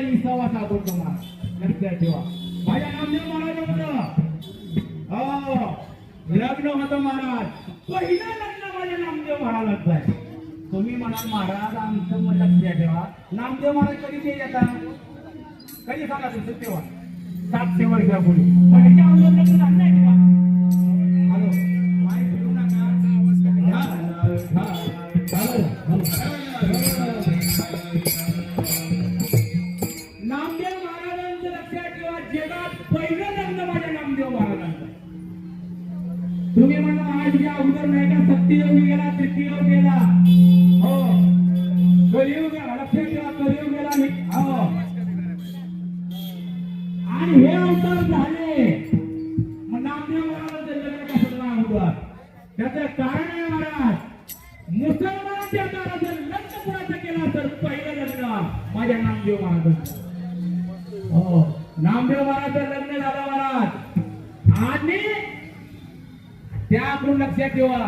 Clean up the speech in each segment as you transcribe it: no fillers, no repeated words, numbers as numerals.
विसावा सापडतो महाराज लक्षात ठेवा माझ्या नामदेव महाराज होतं लग्न होतं महाराज पहिलं लग्न माझ्या नामदेव महाराजांचं आहे तुम्ही म्हणाल महाराज आमचं मग लक्षात ठेवा नामदेव महाराज कधी ते येतात कधी सांगा तुमचं तेव्हा 700 वर्षापूर्वी ह्याच्या अगोदर लग्न झालं नाही तेव्हा हॅलो माहिती घेऊ नका नामदेव महाराजांचं लक्षात ठेवा जगात पहिलं लग्न माझ्या नामदेव महाराजांचं तुम्ही म्हणा महाराजच्या अगोदर नाही का सत्ययोग गेला तृतीयोग गेला हो कलियुग गेला लक्षात ठेवा कलियुग गेला नाही हो आणि हे अवतार झाले मग नामदेव महाराजांचं लग्न कसं अगोदर त्याचं कारण आहे महाराज मुसलमानांच्या काळात जर लग्न कुणाचं केलं तर पहिलं लग्न माझ्या नामदेव महाराजांचं हो नामदेव महाराजांचं लग्न झालं महाराज आणि त्याकडून लक्षात ठेवा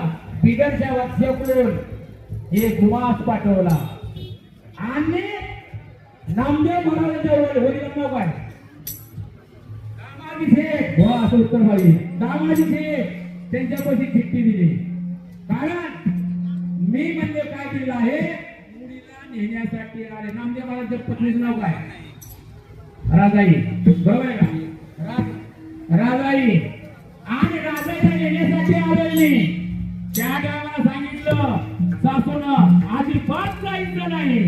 बिदरच्या वत्स्याकडून एक मास पाठवला आणि नामदेव महाराजांच्या वडिलांचं नाव काय दामाजी शेठ हो असं उत्तर पाहिजे दामाजी शेठ त्यांच्यापाशी चिठ्ठी दिली कारण मी म्हणजे काय दिलं आहे मुलीला नेण्यासाठी आले नामदेव महाराजांच्या पत्नीचं नाव काय राजाई बरोबर आहे का राजाई आणि राजाईला नेण्यासाठी आलेली त्या गावाला सांगितलं सासून अजिबात जायचं नाही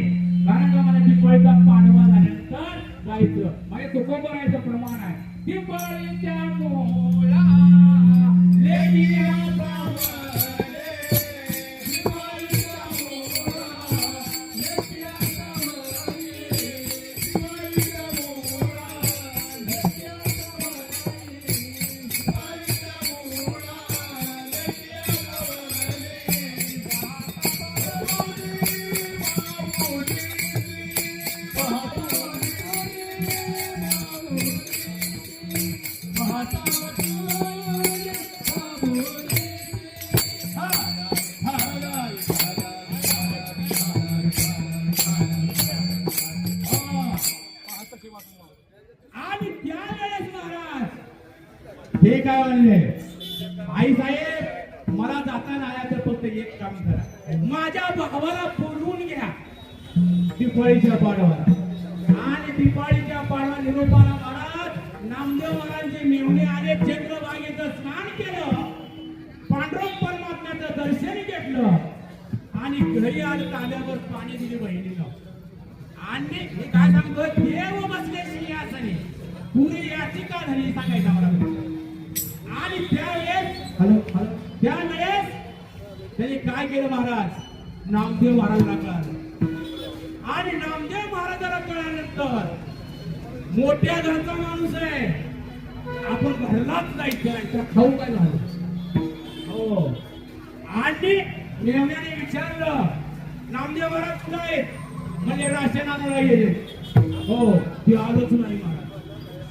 कारण का मला दिवाळीचा पाडवा झाल्यानंतर जायचं माझ्या तुकोबरायचं प्रमाण आहे दिवाळीच्या मोला लेडीला आणि त्यावेळेस महाराज हे काय म्हणले आई साहेब मला जाताना आल्या तर फक्त एक काम करा माझ्या भावाला बोलवून घ्या दिवाळीच्या पाडवाला आणि दिवाळीच्या पाडवा निरोपाला महाराज नामदेव महाराजांचे मेहुणे आले चंद्रभागेचं स्नान केलं पांडुरंग परमात्म्याचं दर्शन घेतलं आणि घरी आलं तांब्यावर पाणी दिले बहिणीला आणि मी काय सांगतो देव बसले सिंहासनी पुरी याची का झाली सांगायचं मला आणि त्यावेळेस त्यावेळेस त्यांनी काय केलं महाराज नामदेव महाराजांना कळालं आणि नामदेव महाराजांना कळल्यानंतर मोठ्या घरचा माणूस आहे आपण घरलाच जायचं तर खाऊ काय झालं हो आणि मेवण्याने विचारलं नामदेव महाराज कुठे आहेत म्हणजे राशनाला गेले हो ते आलोच नाही महाराज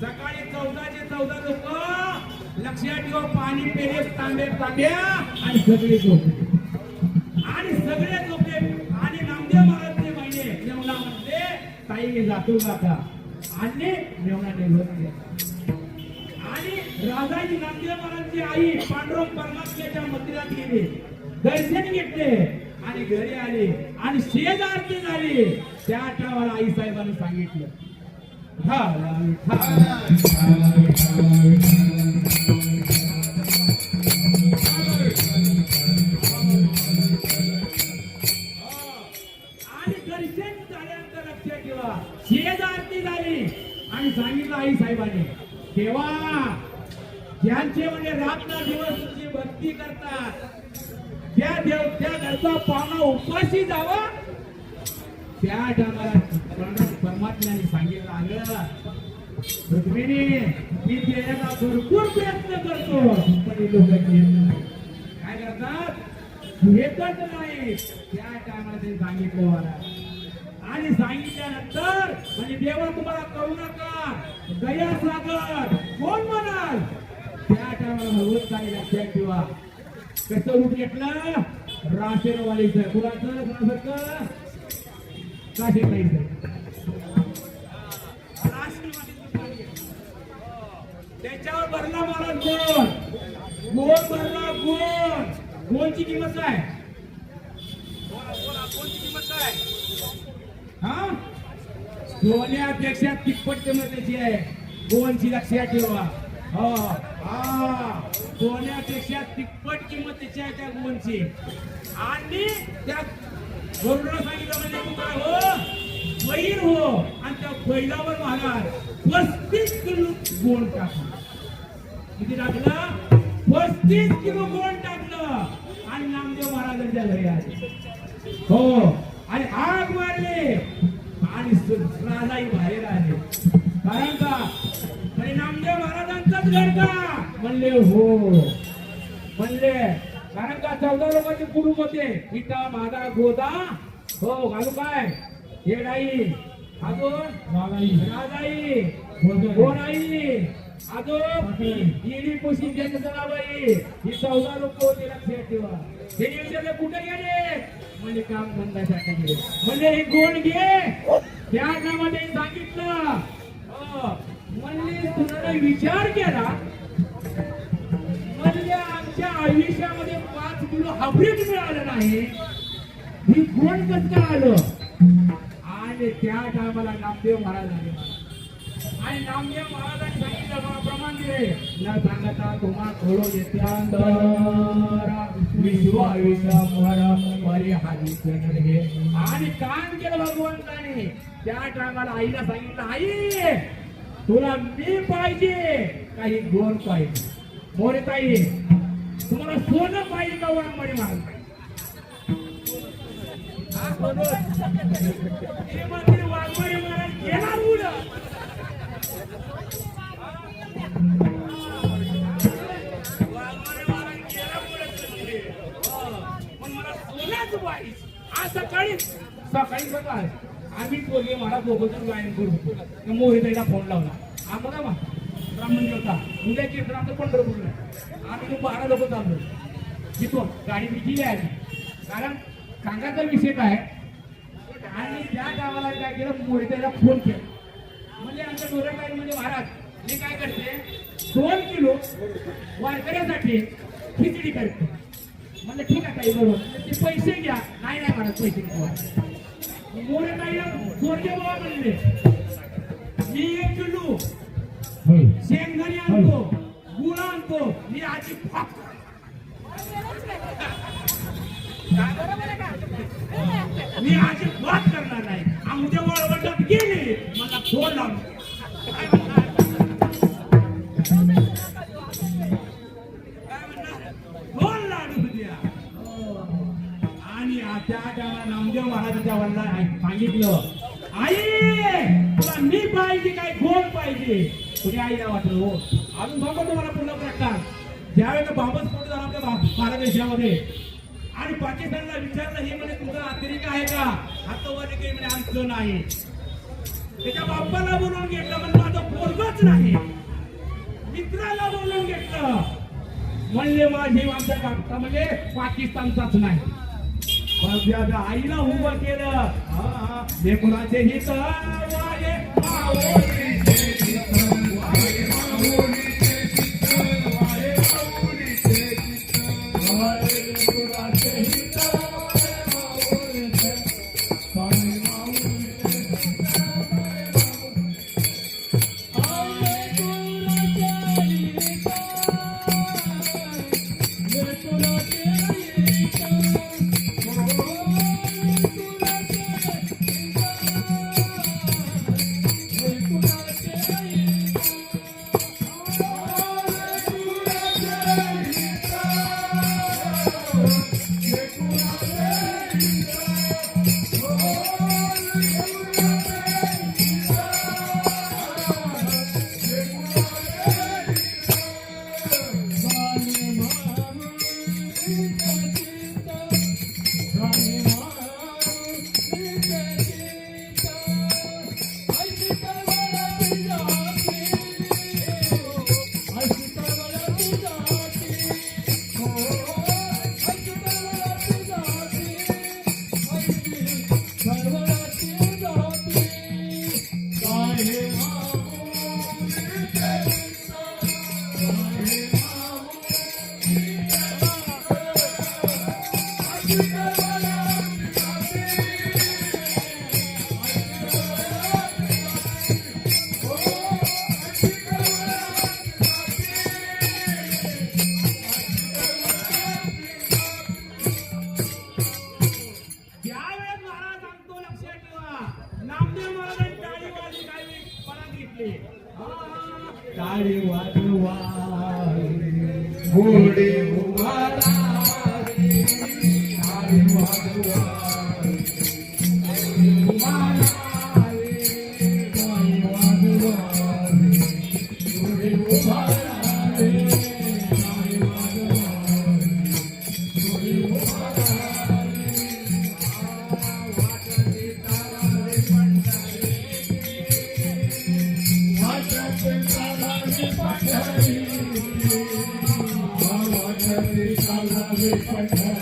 सकाळी 14 लोक लक्षात ठेवा पाणी पेले तांब्या आणि सगळे झोपले आणि सगळे झोपले आणि नामदेव महाराजचे महिने मेवणा म्हणते ताई जातो काका आणि मेवणा निघून आणि राजाची नामदेव महाराजची आई पांडुरंग परमात्म्याच्या मंदिरात गेली दर्शन घेतले आणि घरी आले आणि शेजारती झाली त्या टाळाला आई साहेबांनी सांगितलं आणि दर्शन झाल्यानंतर लक्षात ठेवा शेजारती झाली आणि सांगितलं आई साहेबांनी तेव्हा ज्यांचे म्हणजे रात्र दिवस तुझी भक्ती करतात त्या घरचा पाहुणा उपाशी जावा त्या टायमाला परमात्म्याने सांगितलं आलं रुक्मिणी मी देण्याचा भरपूर प्रयत्न करतो पण हे लोक काय करतात घेतच नाही त्या टायमाला ते सांगितलं मला आणि सांगितल्यानंतर म्हणजे देवा तुम्हाला करू नका दया सागर कोण म्हणाल त्या टायमाला भगवत काही लक्षात ठेवा कसं रूप घेतलं राशेरवालीचं कुणाचं काशीबाईचं त्याच्यावर भरला मला गोड गोड भरला गोड गोडची किंमत काय गोडची किंमत काय हा सोन्यापेक्षा तिप्पट किंमत त्याची आहे गोडची लक्षात ठेवा हो हा सोन्यापेक्षा तिप्पट किंमत त्याची आहे त्या गोडची आणि त्या गोडला सांगितलं म्हणजे तू काय हो बैल हो आणि त्या बैलावर महाराज 35 किलो गोड टाकलं किती टाकलं 35 किलो गोड टाकलं आणि नामदेव महाराजांच्या घरी आले हो आणि आग मारले आणि राजाही बाहेर आले कारण का म्हणजे नामदेव महाराजांचाच घर का म्हणले हो म्हणले कारण का 14 लोकांचे कुटुंब होते इटा माझा गोदा हो घालू काय हे नाही अजून राजाई गोराई अजून इडी पोशी जनाबाई ही 14 लोक होते लक्षात ठेवा हे विचारले कुठे गेले म्हणजे काम धंद्यासाठी गेले म्हणजे हे गोड घे त्या कामाने सांगितलं म्हणजे तुला विचार केला म्हणजे आमच्या आयुष्यामध्ये 5 किलो हायब्रिड मिळालं नाही ही गोड कसं काय आलं आणि त्या टायमाला नामदेव महाराज आले आणि नामदेव महाराजांनी सांगितलं प्रमाण दिले न सांगता तुम्हा थोडं येत्यांदरा विश्व आयुष्यावर बरे हाती हे आणि काम केलं भगवंताने त्या टायमाला आईला सांगितलं आई तुला मी पाहिजे काही गोड पाहिजे मोरे ताई तुम्हाला सोनं पाहिजे का वाघमारी महाराज पाहिजे वाघमारी महाराज गेला उडं आज सकाळी सकाळ आम्ही बोलले मला दोघं गायन करू मोहिताईला फोन लावला आम्हाला ब्राह्मण होता उद्या केंद्र आमचं पंढरपूरला आम्ही 12 लोक चाललो तिथून गाडी विकली आहे कारण सांगायचा विषय काय आणि त्या गावाला काय केलं मोहिताईला फोन केला म्हणजे आमच्या डोरेबाईमध्ये महाराज मी काय करते 2 किलो वारकऱ्यासाठी खिचडी करते म्हणजे ठीक आहे ताई बरोबर ते पैसे घ्या नाही नाही म्हणत पैसे घ्या मोरे ताईला सोडले बाबा म्हणले मी 1 किलो शेंगदाणे आणतो गुळ आणतो मी आजी मी आजी बात करणार नाही आमच्या वळवटात गेले मला फोन लावला त्या टायमाला नामदेव महाराजांच्या वडिलांनी सांगितलं आई तुला मी पाहिजे काय गोड पाहिजे तुझ्या आईला वाटलं हो अजून सांगतो तुम्हाला पुन्हा प्रकार ज्यावेळेला बाबत स्फोट झाला आपल्या भारत देशामध्ये आणि पाकिस्तानला विचारलं हे म्हणजे तुमचा अतिरेक आहे का हातवारी काही म्हणजे आमचं नाही त्याच्या बाप्पाला बोलवून घेतलं म्हणजे माझं पोरगच नाही मित्राला बोलवून घेतलं म्हणले माझी आमच्या काका म्हणजे पाकिस्तानचाच नाही आईला उभं केलं लेकुणाचे हित वाले उभा राहा रे, टाळी वाजवा रे, उभा राहा रे, टाळी वाजवा रे, पुढे उभा राहा रे, टाळी वाजवा रे, पुढे उभा राहा रे, वाजते तारा रे पंढरी, वाजते तारा रे पंढरी, वाजते तारा रे पंढरी.